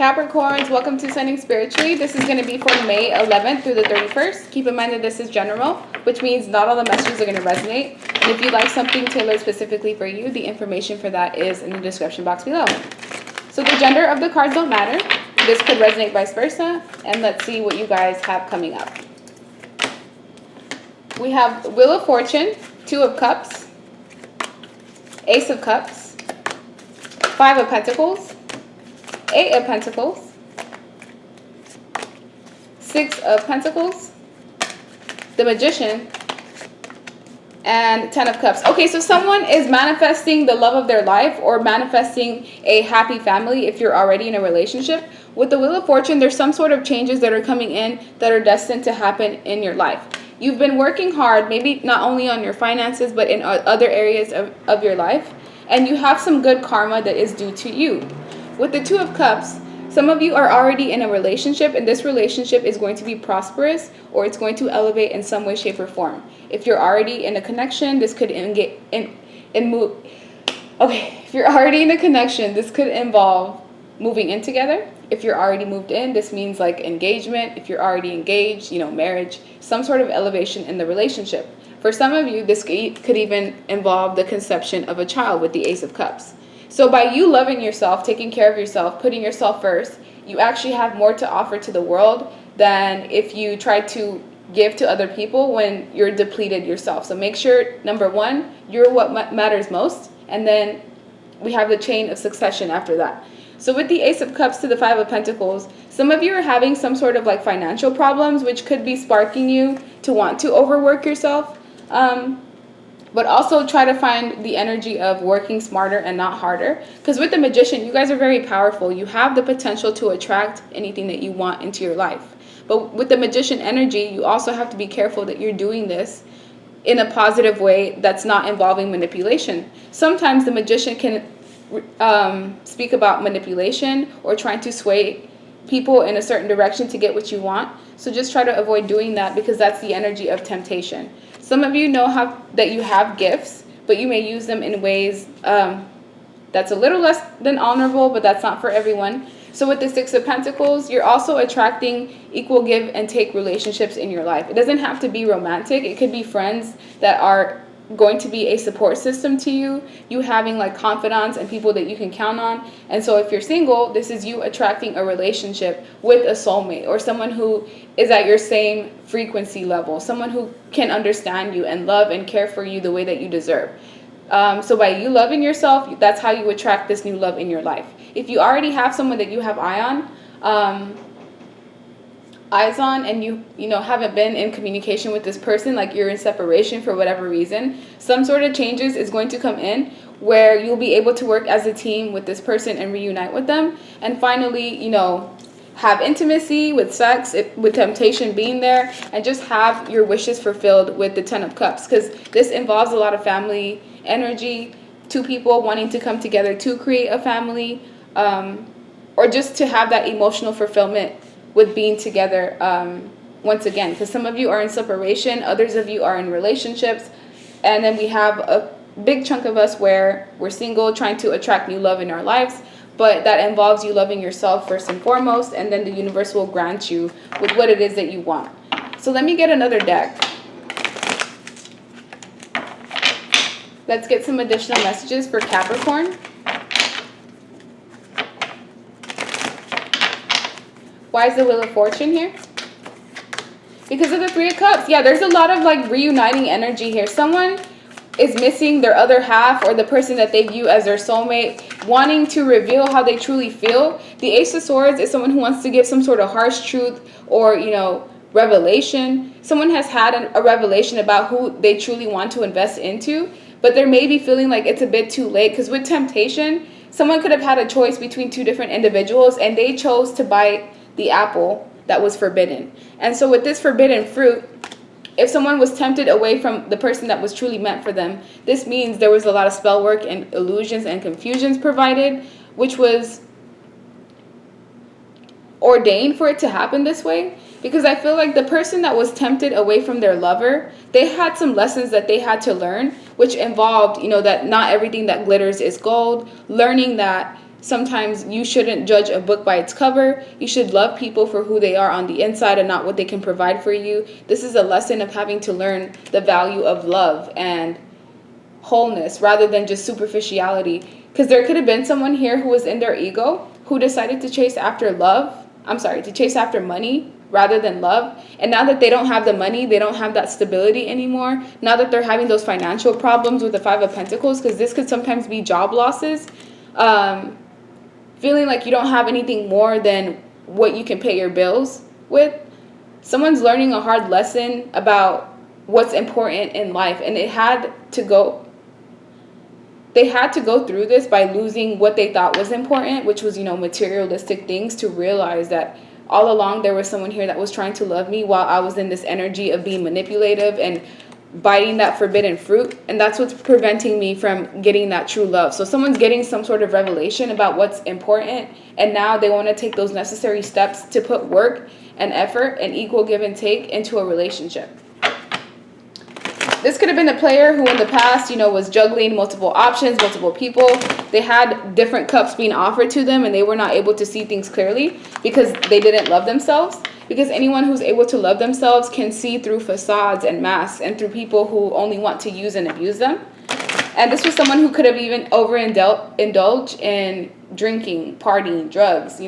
Capricorns, welcome to Sending Spiritually. This is going to be for May 11th through the 31st. Keep in mind that this is general, which means not all the messages are going to resonate. And if you'd like something tailored specifically for you, the information for that is in the description box below. So the gender of the cards don't matter. This could resonate vice versa. And let's see what you guys have coming up. We have Wheel of Fortune, Two of Cups, Ace of Cups, Five of Pentacles, Eight of Pentacles, Six of Pentacles, the Magician, and Ten of Cups. Okay, so someone is manifesting the love of their life or manifesting a happy family if you're already in a relationship. With the Wheel of Fortune, there's some sort of changes that are coming in that are destined to happen in your life. You've been working hard, maybe not only on your finances, but in other areas of your life. And you have some good karma that is due to you. With the Two of Cups, some of you are already in a relationship, and this relationship is going to be prosperous, or it's going to elevate in some way, shape, or form. If you're already in a connection, this could if you're already in a connection, this could involve moving in together. If you're already moved in, this means like engagement. If you're already engaged, marriage, some sort of elevation in the relationship. For some of you, this could even involve the conception of a child with the Ace of Cups. So by you loving yourself, taking care of yourself, putting yourself first, you actually have more to offer to the world than if you try to give to other people when you're depleted yourself. So make sure, number one, you're what matters most. And then we have the chain of succession after that. So with the Ace of Cups to the Five of Pentacles, some of you are having some sort of like financial problems, which could be sparking you to want to overwork yourself. But also try to find the energy of working smarter and not harder. Because with the Magician, you guys are very powerful. You have the potential to attract anything that you want into your life. But with the Magician energy, you also have to be careful that you're doing this in a positive way that's not involving manipulation. Sometimes the Magician can speak about manipulation or trying to sway people in a certain direction to get what you want. So just try to avoid doing that, because that's the energy of temptation. Some of you know that you have gifts, but you may use them in ways that's a little less than honorable, but that's not for everyone. So with the Six of Pentacles, you're also attracting equal give and take relationships in your life. It doesn't have to be romantic. It could be friends that are going to be a support system to you, you having like confidants and people that you can count on. And so if you're single, this is you attracting a relationship with a soulmate or someone who is at your same frequency level, someone who can understand you and love and care for you the way that you deserve. So by you loving yourself, that's how you attract this new love in your life. If you already have someone that you have eyes on and you haven't been in communication with this person, like you're in separation for whatever reason, some sort of changes is going to come in where you'll be able to work as a team with this person and reunite with them. And finally, have intimacy with sex, with temptation being there, and just have your wishes fulfilled with the Ten of Cups, because this involves a lot of family energy, two people wanting to come together to create a family, or just to have that emotional fulfillment with being together once again, because some of you are in separation, others of you are in relationships, and then we have a big chunk of us where we're single, trying to attract new love in our lives, but that involves you loving yourself first and foremost, and then the universe will grant you with what it is that you want. So let me get another deck. Let's get some additional messages for Capricorn. Why is the Wheel of Fortune here? Because of the Three of Cups. Yeah, there's a lot of like reuniting energy here. Someone is missing their other half, or the person that they view as their soulmate, wanting to reveal how they truly feel. The Ace of Swords is someone who wants to give some sort of harsh truth or, revelation. Someone has had a revelation about who they truly want to invest into, but they're maybe feeling like it's a bit too late, because with temptation, someone could have had a choice between two different individuals and they chose to bite the apple that was forbidden. And so with this forbidden fruit, if someone was tempted away from the person that was truly meant for them, this means there was a lot of spell work and illusions and confusions provided, which was ordained for it to happen this way. Because I feel like the person that was tempted away from their lover, they had some lessons that they had to learn, which involved, that not everything that glitters is gold, learning that sometimes you shouldn't judge a book by its cover. You should love people for who they are on the inside and not what they can provide for you. This is a lesson of having to learn the value of love and wholeness rather than just superficiality. Because there could have been someone here who was in their ego, who decided to chase after to chase after money rather than love. And now that they don't have the money, they don't have that stability anymore. Now that they're having those financial problems with the Five of Pentacles, because this could sometimes be job losses, feeling like you don't have anything more than what you can pay your bills with. Someone's learning a hard lesson about what's important in life, and they had to go through this by losing what they thought was important, which was, materialistic things, to realize that all along there was someone here that was trying to love me while I was in this energy of being manipulative and biting that forbidden fruit. And that's what's preventing me from getting that true love. So someone's getting some sort of revelation about what's important, and now they want to take those necessary steps to put work and effort and equal give and take into a relationship. This could have been a player who in the past, was juggling multiple options, multiple people. They had different cups being offered to them, and they were not able to see things clearly because they didn't love themselves. Because anyone who's able to love themselves can see through facades and masks and through people who only want to use and abuse them. And this was someone who could have even overindulged in drinking, partying, drugs,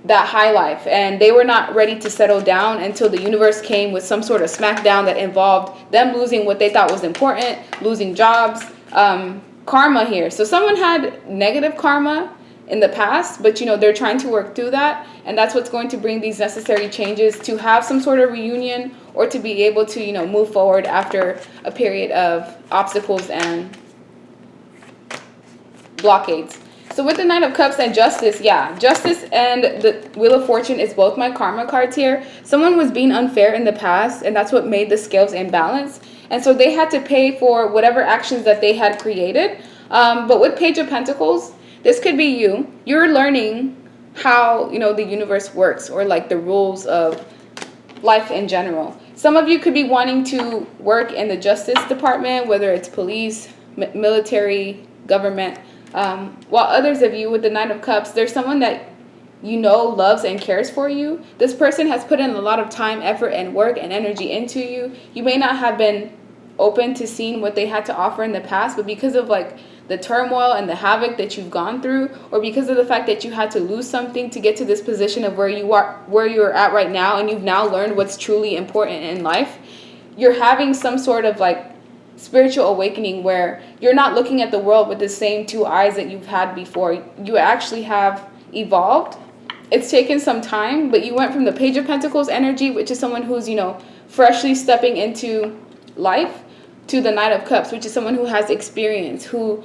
that high life, and they were not ready to settle down until the universe came with some sort of smackdown that involved them losing what they thought was important, losing jobs, karma here. So someone had negative karma in the past, but they're trying to work through that, and that's what's going to bring these necessary changes to have some sort of reunion or to be able to move forward after a period of obstacles and blockades. So with the Knight of Cups and Justice, Justice and the Wheel of Fortune is both my karma cards here. Someone was being unfair in the past, and that's what made the scales imbalance. And so they had to pay for whatever actions that they had created. But with Page of Pentacles, this could be you. You're learning how, the universe works, or like the rules of life in general. Some of you could be wanting to work in the Justice Department, whether it's police, military, government. While others of you with the Knight of Cups, there's someone that loves and cares for you. This person has put in a lot of time, effort, and work and energy into you. You may not have been open to seeing what they had to offer in the past, but because of the turmoil and the havoc that you've gone through, or because of the fact that you had to lose something to get to this position of where you're at right now, and you've now learned what's truly important in life, you're having some sort of spiritual awakening where you're not looking at the world with the same two eyes that you've had before. You actually have evolved. It's taken some time, but you went from the Page of Pentacles energy, which is someone who's, freshly stepping into life, to the Knight of Cups, which is someone who has experience, who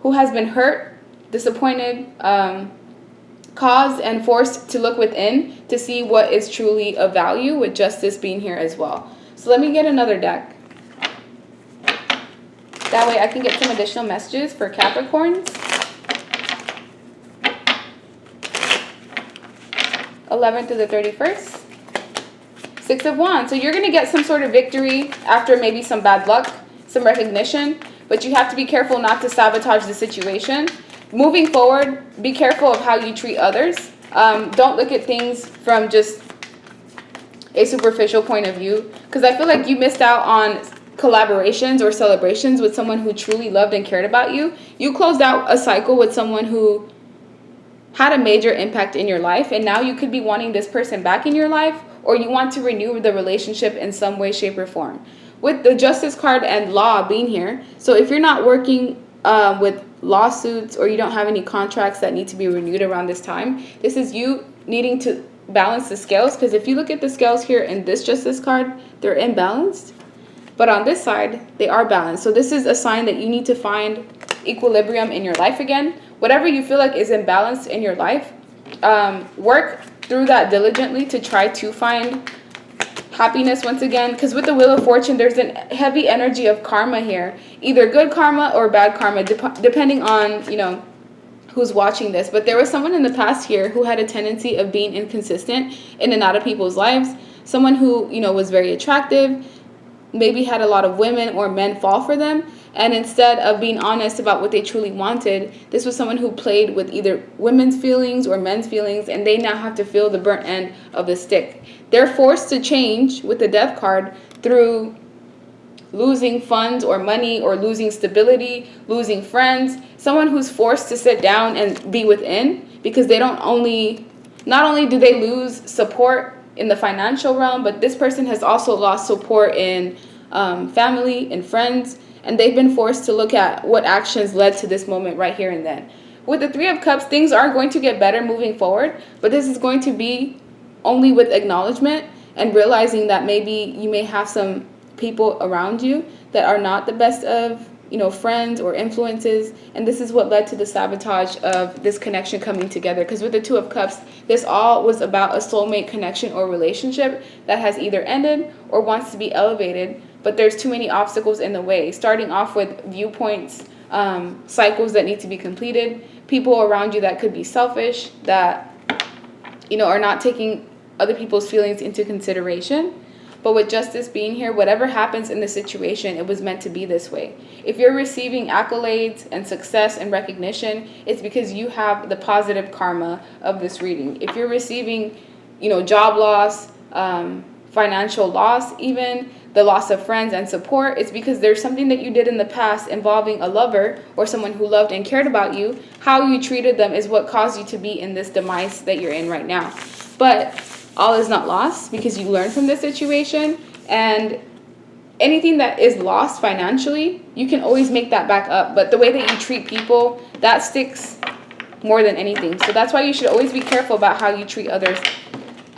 has been hurt, disappointed, caused, and forced to look within to see what is truly of value, with Justice being here as well. So let me get another deck. That way I can get some additional messages for Capricorns. 11th to the 31st. 6 of Wands. So you're going to get some sort of victory after maybe some bad luck, some recognition. But you have to be careful not to sabotage the situation. Moving forward, be careful of how you treat others. Don't look at things from just a superficial point of view. Because I feel like you missed out on collaborations or celebrations with someone who truly loved and cared about you. You closed out a cycle with someone who had a major impact in your life, and now you could be wanting this person back in your life, or you want to renew the relationship in some way, shape, or form. With the Justice card and Law being here, so if you're not working with lawsuits, or you don't have any contracts that need to be renewed around this time, this is you needing to balance the scales. Because if you look at the scales here in this Justice card, they're imbalanced. But on this side, they are balanced. So this is a sign that you need to find equilibrium in your life again. Whatever you feel like is imbalanced in your life, work through that diligently to try to find happiness once again. Because with the Wheel of Fortune, there's a heavy energy of karma here. Either good karma or bad karma, depending on, who's watching this. But there was someone in the past here who had a tendency of being inconsistent in and out of people's lives. Someone who, was very attractive, maybe had a lot of women or men fall for them, And instead of being honest about what they truly wanted, this was someone who played with either women's feelings or men's feelings, and they now have to feel the burnt end of the stick. They're forced to change with the Death card through losing funds or money, or losing stability, losing friends. Someone who's forced to sit down and be within, because they not only do they lose support in the financial realm, but this person has also lost support in family and friends, and they've been forced to look at what actions led to this moment right here and then. With the Three of Cups, things are going to get better moving forward, but this is going to be only with acknowledgement and realizing that maybe you may have some people around you that are not the best of, friends or influences, and this is what led to the sabotage of this connection coming together. Because with the Two of Cups, this all was about a soulmate connection or relationship that has either ended or wants to be elevated, but there's too many obstacles in the way, starting off with viewpoints, cycles that need to be completed, people around you that could be selfish, that are not taking other people's feelings into consideration. But with Justice being here, whatever happens in the situation, it was meant to be this way. If you're receiving accolades and success and recognition, it's because you have the positive karma of this reading. If you're receiving, job loss, financial loss, even the loss of friends and support, it's because there's something that you did in the past involving a lover or someone who loved and cared about you. How you treated them is what caused you to be in this demise that you're in right now. But all is not lost, because you learn from this situation, and anything that is lost financially, you can always make that back up. But the way that you treat people, that sticks more than anything. So that's why you should always be careful about how you treat others,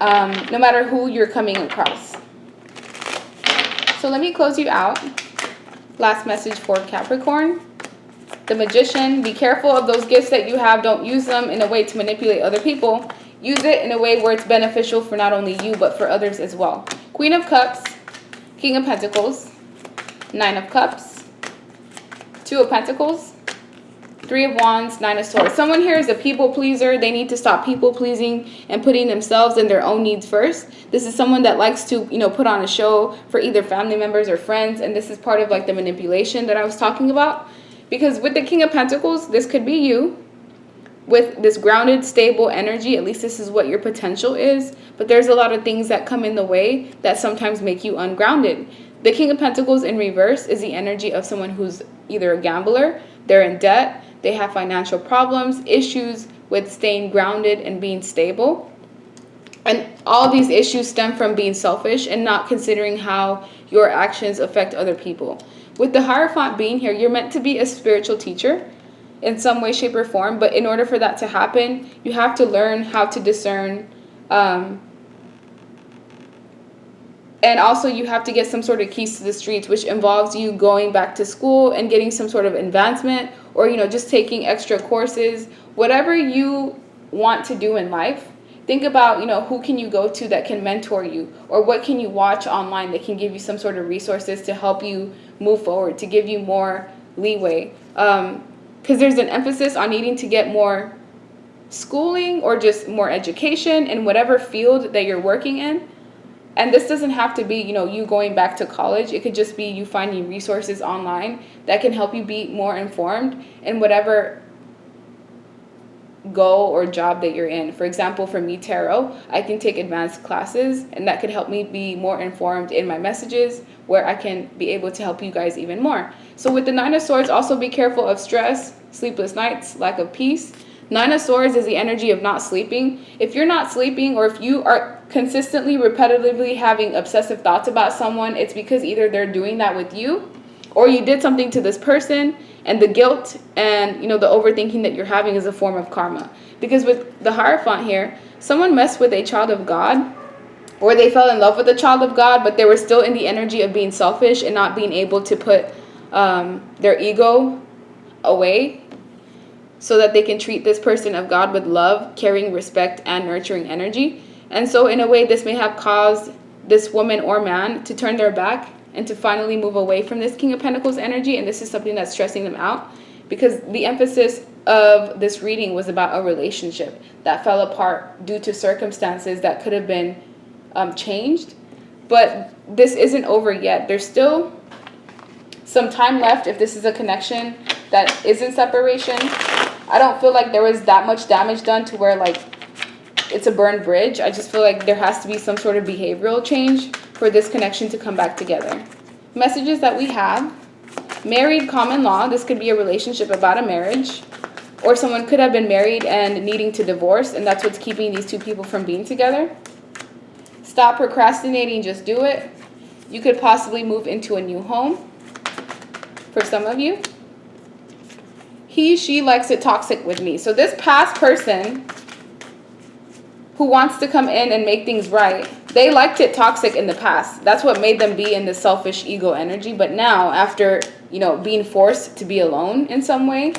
no matter who you're coming across. So let me close you out. Last message for Capricorn. The Magician. Be careful of those gifts that you have. Don't use them in a way to manipulate other people. Use it in a way where it's beneficial for not only you, but for others as well. Queen of Cups, King of Pentacles, Nine of Cups, Two of Pentacles, Three of Wands, Nine of Swords. Someone here is a people pleaser. They need to stop people pleasing and putting themselves and their own needs first. This is someone that likes to, put on a show for either family members or friends. And this is part of like the manipulation that I was talking about. Because with the King of Pentacles, this could be you. With this grounded, stable energy, at least this is what your potential is. But there's a lot of things that come in the way that sometimes make you ungrounded. The King of Pentacles in reverse is the energy of someone who's either a gambler, they're in debt, they have financial problems, issues with staying grounded and being stable. And all these issues stem from being selfish and not considering how your actions affect other people. With the Hierophant being here, you're meant to be a spiritual teacher in some way, shape, or form. But in order for that to happen, you have to learn how to discern. And also you have to get some sort of keys to the streets, which involves you going back to school and getting some sort of advancement, or, just taking extra courses. Whatever you want to do in life, think about, who can you go to that can mentor you, or what can you watch online that can give you some sort of resources to help you move forward, to give you more leeway. Because there's an emphasis on needing to get more schooling or just more education in whatever field that you're working in. And this doesn't have to be, you going back to college. It could just be you finding resources online that can help you be more informed in whatever goal or job that you're in. For example, for me, tarot, I can take advanced classes, and that could help me be more informed in my messages, where I can be able to help you guys even more. So with the Nine of Swords, also be careful of stress, sleepless nights, lack of peace. Nine of Swords is the energy of not sleeping. If you're not sleeping, or if you are consistently, repetitively having obsessive thoughts about someone, it's because either they're doing that with you, or you did something to this person, and the guilt and, the overthinking that you're having is a form of karma. Because with the Hierophant here, someone messed with a child of God, or they fell in love with a child of God, but they were still in the energy of being selfish and not being able to put their ego away, so that they can treat this person of God with love, caring, respect, and nurturing energy. And so in a way, this may have caused this woman or man to turn their back and to finally move away from this King of Pentacles energy. And this is something that's stressing them out, because the emphasis of this reading was about a relationship that fell apart due to circumstances that could have been changed. But this isn't over yet. There's still some time left if this is a connection that is in separation. I don't feel like there was that much damage done to where like it's a burned bridge. I just feel like there has to be some sort of behavioral change for this connection to come back together. Messages that we have: married, common law. This could be a relationship about a marriage, or someone could have been married and needing to divorce, and that's what's keeping these two people from being together. Stop procrastinating, just do it. You could possibly move into a new home for some of you. He, she likes it toxic with me. So this past person who wants to come in and make things right, they liked it toxic in the past. That's what made them be in the selfish ego energy. But now, after, you know, being forced to be alone in some way,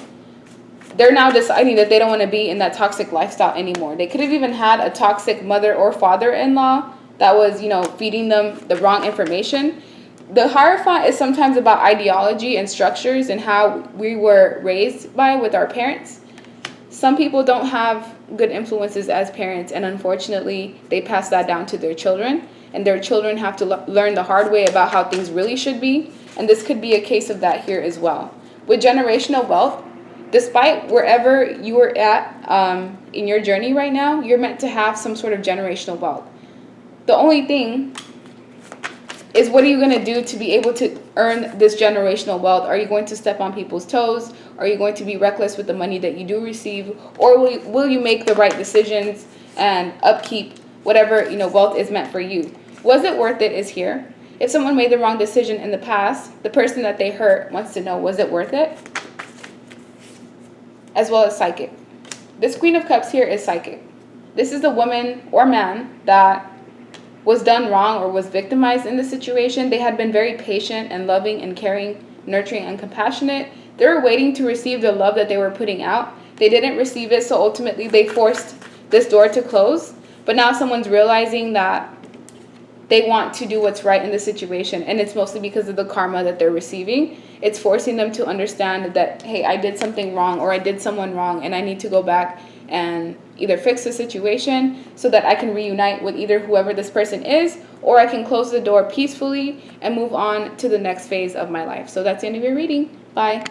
they're now deciding that they don't want to be in that toxic lifestyle anymore. They could have even had a toxic mother or father-in-law that was, you know, feeding them the wrong information. The Hierophant is sometimes about ideology and structures and how we were raised by with our parents. Some people don't have good influences as parents, and unfortunately, they pass that down to their children, and their children have to learn the hard way about how things really should be, and this could be a case of that here as well. With generational wealth, despite wherever you are at in your journey right now, you're meant to have some sort of generational wealth. The only thing is, what are you going to do to be able to earn this generational wealth? Are you going to step on people's toes? Are you going to be reckless with the money that you do receive? Or will you make the right decisions and upkeep whatever, you know, wealth is meant for you? Was it worth it is here. If someone made the wrong decision in the past, the person that they hurt wants to know, was it worth it? As well as psychic. This Queen of Cups here is psychic. This is the woman or man that was done wrong or was victimized in the situation. They had been very patient and loving and caring, nurturing and compassionate. They were waiting to receive the love that they were putting out. They didn't receive it, so ultimately they forced this door to close. But now someone's realizing that they want to do what's right in the situation, and it's mostly because of the karma that they're receiving. It's forcing them to understand that, hey, I did something wrong, or I did someone wrong, and I need to go back and either fix the situation so that I can reunite with either whoever this person is, or I can close the door peacefully and move on to the next phase of my life. So that's the end of your reading. Bye.